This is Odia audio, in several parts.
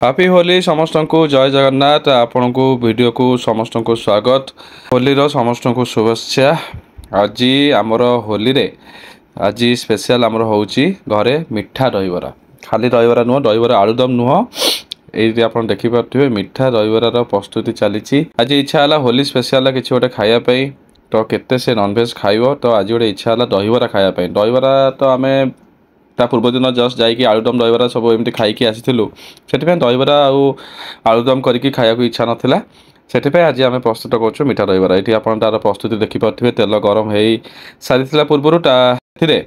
ହାପି ହୋଲି ସମସ୍ତଙ୍କୁ ଜୟ ଜଗନ୍ନାଥ। ଆପଣଙ୍କୁ ଭିଡ଼ିଓକୁ ସମସ୍ତଙ୍କୁ ସ୍ୱାଗତ। ହୋଲିର ସମସ୍ତଙ୍କୁ ଶୁଭେଚ୍ଛା। ଆଜି ଆମର ହୋଲିରେ ଆଜି ସ୍ପେଶାଲ ଆମର ହେଉଛି ଘରେ ମିଠା ଦହିବରା। ଖାଲି ଦହିବରା ନୁହଁ, ଦହିବରା ଆଳୁଦମ ନୁହଁ, ଏଇଠି ଆପଣ ଦେଖିପାରୁଥିବେ ମିଠା ଦହିବରାର ପ୍ରସ୍ତୁତି ଚାଲିଛି। ଆଜି ଇଚ୍ଛା ହେଲା ହୋଲି ସ୍ପେଶାଲ କିଛି ଗୋଟେ ଖାଇବା ପାଇଁ। ତ କେତେ ସେ ନନଭେଜ୍ ଖାଇବ, ତ ଆଜି ଗୋଟେ ଇଚ୍ଛା ହେଲା ଦହିବରା ଖାଇବା ପାଇଁ। ଦହିବରା ତ ଆମେ ତା ପୂର୍ବଦିନ ଜଷ୍ଟ ଯାଇକି ଆଳୁଦମ ଦହିବରା ସବୁ ଏମିତି ଖାଇକି ଆସିଥିଲୁ। ସେଥିପାଇଁ ଦହିବରା ଆଉ ଆଳୁଦମ କରିକି ଖାଇବାକୁ ଇଚ୍ଛା ନଥିଲା। ସେଥିପାଇଁ ଆଜି ଆମେ ପ୍ରସ୍ତୁତ କରୁଛୁ ମିଠା ଦହିବରା। ଏଠି ଆପଣ ତାର ପ୍ରସ୍ତୁତି ଦେଖିପାରୁଥିବେ। ତେଲ ଗରମ ହେଇ ସାରିଥିଲା ପୂର୍ବରୁ ଏଥିରେ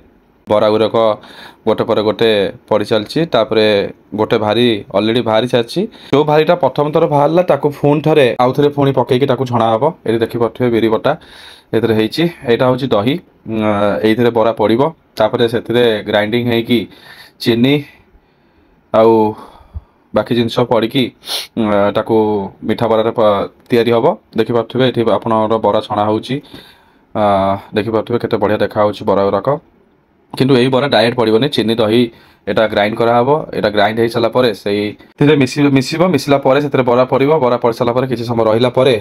ବରା ଗୁଡ଼ାକ ଗୋଟେ ପରେ ଗୋଟେ ପଡ଼ି ଚାଲିଛି। ତାପରେ ଗୋଟେ ଭାରି ଅଲରେଡ଼ି ବାହାରି ସାରିଛି। ଯେଉଁ ଭାରିଟା ପ୍ରଥମ ଥର ବାହାରିଲା ତାକୁ ପୁଣି ଥରେ ଆଉ ଥରେ ପୁଣି ପକେଇକି ତାକୁ ଛଣା ହେବ। ଏଠି ଦେଖିପାରୁଥିବେ ବିରି ବଟା ଏଥିରେ ହେଇଛି। ଏଇଟା ହେଉଛି ଦହି, ଏଇଥିରେ ବରା ପଡ଼ିବ। ତାପରେ ସେଥିରେ ଗ୍ରାଇଣ୍ଡିଙ୍ଗ ହେଇକି ଚିନି ଆଉ ବାକି ଜିନିଷ ପଡ଼ିକି ତାକୁ ମିଠା ବରାରେ ତିଆରି ହେବ। ଦେଖିପାରୁଥିବେ ଏଠି ଆପଣଙ୍କର ବରା ଛଣା ହେଉଛି। ଦେଖିପାରୁଥିବେ କେତେ ବଢ଼ିଆ ଦେଖାହେଉଛି ବରା ଗୁଡ଼ାକ। କିନ୍ତୁ ଏଇ ବରା ଡାଇରେକ୍ଟ ପଡ଼ିବନି, ଚିନି ଦହି ଏଇଟା ଗ୍ରାଇଣ୍ଡ କରାହେବ। ଏଇଟା ଗ୍ରାଇଣ୍ଡ ହେଇସାରିଲା ପରେ ସେଇଥିରେ ମିଶିଲା ପରେ ସେଥିରେ ବରା ପଡ଼ିବ। ବରା ପଡ଼ି ସାରିଲା ପରେ କିଛି ସମୟ ରହିଲା ପରେ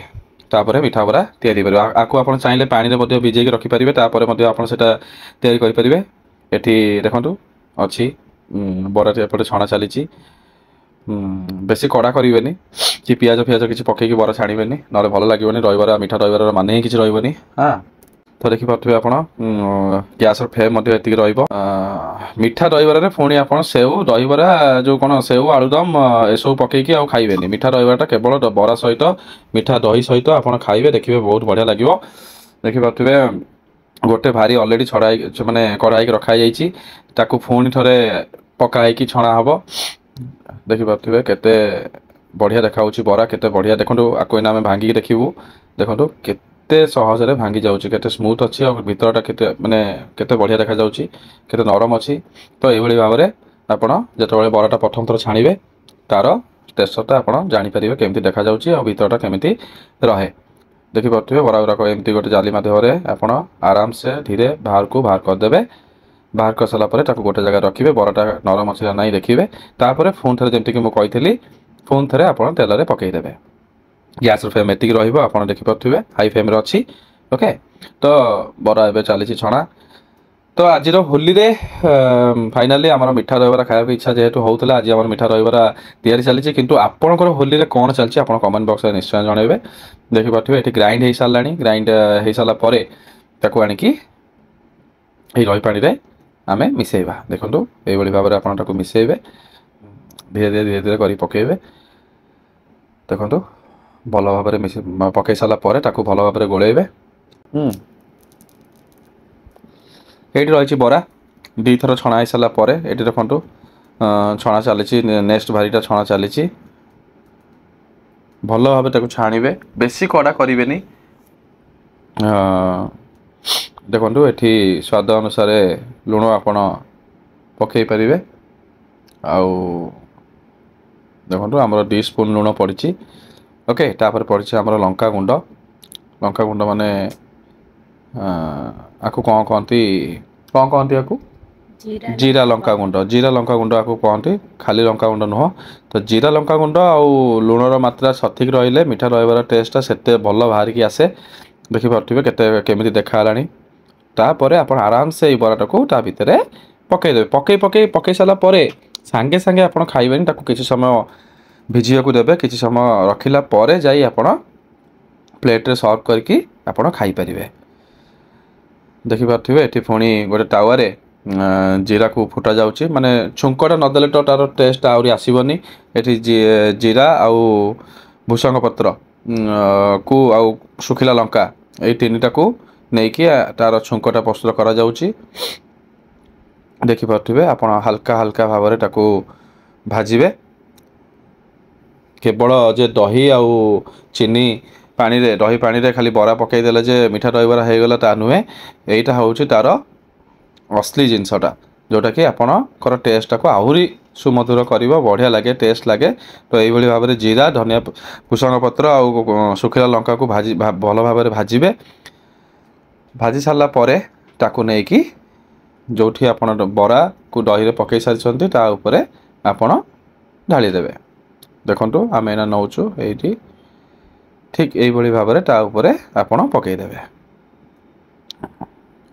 ତାପରେ ମିଠା ବରା ତିଆରି କରିବେ। ଆକୁ ଆପଣ ଚାହିଁଲେ ପାଣିରେ ମଧ୍ୟ ଭିଜେଇକି ରଖିପାରିବେ। ତାପରେ ମଧ୍ୟ ଆପଣ ସେଇଟା ତିଆରି କରିପାରିବେ। ଏଠି ଦେଖନ୍ତୁ ଅଛି ବରାଟି ଏପଟେ ଛଣା ଚାଲିଛି। ବେଶୀ କଡ଼ା କରିବେନି କି ପିଆଜ କିଛି ପକେଇକି ବରା ଛାଣିବେନି, ନହେଲେ ଭଲ ଲାଗିବନି। ଦହିବରା ମିଠା ଦହିବରାର ମାନେ ହିଁ କିଛି ରହିବନି। ତ ଦେଖିପାରୁଥିବେ ଆପଣ ଗ୍ୟାସର ଫ୍ଲେମ୍ ମଧ୍ୟ ଏତିକି ରହିବ। ମିଠା ଦହିବରାରେ ପୁଣି ଆପଣ ସେଉ ଦହିବରା ଯେଉଁ କ'ଣ ସେଉ ଆଳୁଦମ ଏସବୁ ପକେଇକି ଆଉ ଖାଇବେନି। ମିଠା ଦହିବରାଟା କେବଳ ବରା ସହିତ ମିଠା ଦହି ସହିତ ଆପଣ ଖାଇବେ, ଦେଖିବେ ବହୁତ ବଢ଼ିଆ ଲାଗିବ। ଦେଖିପାରୁଥିବେ ଗୋଟେ ଭାରି ଅଲରେଡ଼ି ଛଡ଼ା ହେଇକି ମାନେ କଢ଼ା ହେଇକି ରଖା ହେଇଯାଇଛି। ତାକୁ ପୁଣି ଥରେ ପକା ହେଇକି ଛଣା ହେବ। ଦେଖିପାରୁଥିବେ କେତେ ବଢ଼ିଆ ଦେଖାହେଉଛି ବରା, କେତେ ବଢ଼ିଆ। ଦେଖନ୍ତୁ ଆକୁ ଏଇନା ଆମେ ଭାଙ୍ଗିକି ଦେଖିବୁ। ଦେଖନ୍ତୁ କେତେ ସହଜରେ ଭାଙ୍ଗି ଯାଉଛି, କେତେ ସ୍ମୁଥ୍ ଅଛି ଆଉ ଭିତରଟା କେତେ ବଢ଼ିଆ ଦେଖାଯାଉଛି, କେତେ ନରମ ଅଛି। ତ ଏଇଭଳି ଭାବରେ ଆପଣ ଯେତେବେଳେ ବରାଟା ପ୍ରଥମ ଥର ଛାଣିବେ ତାର ଟେକ୍ସଚରଟା ଆପଣ ଜାଣିପାରିବେ କେମିତି ଦେଖାଯାଉଛି ଆଉ ଭିତରଟା କେମିତି ରହେ। ଦେଖିପାରୁଥିବେ ବରା ଗୁଡ଼ାକ ଏମିତି ଗୋଟେ ଜାଲି ମାଧ୍ୟମରେ ଆପଣ ଆରାମସେ ଧୀରେ ବାହାର କରିଦେବେ। ବାହାର କରିସାରିଲା ପରେ ତାକୁ ଗୋଟେ ଜାଗାରେ ରଖିବେ। ବରାଟା ନରମ ଅଛି ନା ନାହିଁ ଦେଖିବେ। ତାପରେ ପୁଣି ଥରେ ଯେମିତିକି ମୁଁ କହିଥିଲି ପୁଣି ଥରେ ଆପଣ ତେଲରେ ପକାଇଦେବେ। ଗ୍ୟାସର ଫ୍ଲେମ୍ ଏତିକି ରହିବ, ଆପଣ ଦେଖିପାରୁଥିବେ ହାଇ ଫ୍ଲେମ୍ରେ ଅଛି। ଓକେ, ତ ବରା ଏବେ ଚାଲିଛି ଛଣା। ତ ଆଜିର ହୋଲିରେ ଫାଇନାଲି ଆମର ମିଠା ଦହିବରା ଖାଇବାକୁ ଇଚ୍ଛା ଯେହେତୁ ହେଉଥିଲା, ଆଜି ଆମର ମିଠା ଦହିବରା ତିଆରି ଚାଲିଛି। କିନ୍ତୁ ଆପଣଙ୍କର ହୋଲିରେ କ'ଣ ଚାଲିଛି ଆପଣ କମେଣ୍ଟ ବକ୍ସରେ ନିଶ୍ଚୟ ଜଣାଇବେ। ଦେଖିପାରୁଥିବେ ଏଠି ଗ୍ରାଇଣ୍ଡ ହେଇସାରିଲାଣି। ଗ୍ରାଇଣ୍ଡ ହେଇସାରିଲା ପରେ ତାକୁ ଆଣିକି ଏଇ ଦହି ପାଣିରେ ଆମେ ମିଶାଇବା। ଦେଖନ୍ତୁ ଏଇଭଳି ଭାବରେ ଆପଣ ତାକୁ ମିଶାଇବେ। ଧୀରେ ଧୀରେ କରି ପକାଇବେ। ଦେଖନ୍ତୁ ଭଲ ଭାବରେ ପକାଇ ସାରିଲା ପରେ ତାକୁ ଭଲ ଭାବରେ ଗୋଳେଇବେ। ଏଇଠି ରହିଛି ବରା ଦୁଇଥର ଛଣା ହେଇସାରିଲା ପରେ ଏଠି ଦେଖନ୍ତୁ ଛଣା ଚାଲିଛି। ନେକ୍ସଟ ଭାରିଟା ଛଣା ଚାଲିଛି। ଭଲ ଭାବେ ତାକୁ ଛାଣିବେ, ବେଶୀ କଡ଼ା କରିବେନି। ଦେଖନ୍ତୁ ଏଠି ସ୍ୱାଦ ଅନୁସାରେ ଲୁଣ ଆପଣ ପକାଇ ପାରିବେ। ଆଉ ଦେଖନ୍ତୁ ଆମର 2 ସ୍ପୁନ୍ ଲୁଣ ପଡ଼ିଛି। ଓକେ, ତାପରେ ପଡ଼ିଛି ଆମର ଲଙ୍କାଗୁଣ୍ଡ। ଲଙ୍କାଗୁଣ୍ଡ ମାନେ ଆକୁ କ'ଣ କହନ୍ତି ଆକୁ ଜିରା ଲଙ୍କାଗୁଣ୍ଡ। ଜିରା ଲଙ୍କାଗୁଣ୍ଡ ଆକୁ କହନ୍ତି, ଖାଲି ଲଙ୍କାଗୁଣ୍ଡ ନୁହଁ। ତ ଜିରା ଲଙ୍କାଗୁଣ୍ଡ ଆଉ ଲୁଣର ମାତ୍ରା ସଠିକ୍ ରହିଲେ ମିଠା ଦହିବରା ଟେଷ୍ଟଟା ସେତେ ଭଲ ବାହାରିକି ଆସେ। ଦେଖିପାରୁଥିବେ କେମିତି ଦେଖା ହେଲାଣି। ତାପରେ ଆପଣ ଆରାମସେ ଏଇ ବରାଟାକୁ ତା ଭିତରେ ପକାଇଦେବେ। ପକାଇ ସାରିଲା ପରେ ସାଙ୍ଗେ ସାଙ୍ଗେ ଆପଣ ଖାଇବେନି, ତାକୁ କିଛି ସମୟ ଭିଜିବାକୁ ଦେବେ। କିଛି ସମୟ ରଖିଲା ପରେ ଯାଇ ଆପଣ ପ୍ଲେଟ୍ରେ ସର୍ଭ କରିକି ଆପଣ ଖାଇପାରିବେ। ଦେଖିପାରୁଥିବେ ଏଠି ପୁଣି ଗୋଟେ ତାୱାରେ ଜିରାକୁ ଫୁଟା ଯାଉଛି। ମାନେ ଛୁଙ୍କଟା ନଦେଲେ ତ ତାର ଟେଷ୍ଟ ଆହୁରି ଆସିବନି। ଏଠି ଜିରା ଆଉ ଭୃଷଙ୍ଗ ପତ୍ର କୁ ଆଉ ଶୁଖିଲା ଲଙ୍କା ଏଇ ତିନିଟାକୁ ନେଇକି ତାର ଛୁଙ୍କଟା ପ୍ରସ୍ତୁତ କରାଯାଉଛି। ଦେଖିପାରୁଥିବେ ଆପଣ ହାଲକା ଭାବରେ ତାକୁ ଭାଜିବେ। କେବଳ ଯେ ଦହି ଆଉ ଚିନି ଦହି ପାଣିରେ ଖାଲି ବରା ପକାଇ ଦେଲେ ଯେ ମିଠା ଦହିବରା ହେଇଗଲା ତା ନୁହେଁ। ଏଇଟା ହେଉଛି ତାର ଅସଲି ଜିନିଷଟା, ଯେଉଁଟାକି ଆପଣଙ୍କର ଟେଷ୍ଟଟାକୁ ଆହୁରି ସୁମଧୁର କରିବ, ବଢ଼ିଆ ଲାଗେ, ଟେଷ୍ଟ ଲାଗେ। ତ ଏଇଭଳି ଭାବରେ ଜିରା ଧନିଆ ଭୃଷଙ୍ଗ ପତ୍ର ଆଉ ଶୁଖିଲା ଲଙ୍କାକୁ ଭଲ ଭାବରେ ଭାଜିବେ। ଭାଜି ସାରିଲା ପରେ ତାକୁ ନେଇକି ଯେଉଁଠି ଆପଣ ବରାକୁ ଦହିରେ ପକାଇ ସାରିଛନ୍ତି ତା ଉପରେ ଆପଣ ଢାଳିଦେବେ। ଦେଖନ୍ତୁ ଆମେ ଏଇନା ନେଉଛୁ ଏଇଠି ଠିକ୍ ଏଇଭଳି ଭାବରେ ତା ଉପରେ ଆପଣ ପକାଇଦେବେ।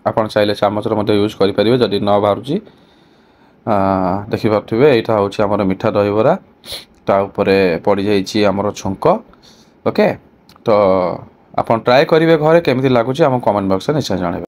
ଆପଣ ଚାହିଁଲେ ଚାମଚରେ ମଧ୍ୟ ୟୁଜ୍ କରିପାରିବେ ଯଦି ନ ବାହାରୁଛି। ଦେଖିପାରୁଥିବେ ଏଇଟା ହେଉଛି ଆମର ମିଠା ଦହିବରା, ତା ଉପରେ ପଡ଼ିଯାଇଛି ଆମର ଛୁଙ୍କ। ଓକେ, ତ ଆପଣ ଟ୍ରାଏ କରିବେ ଘରେ, କେମିତି ଲାଗୁଛି ଆମ କମେଣ୍ଟ ବକ୍ସରେ ନିଶ୍ଚୟ ଜଣାଇବେ।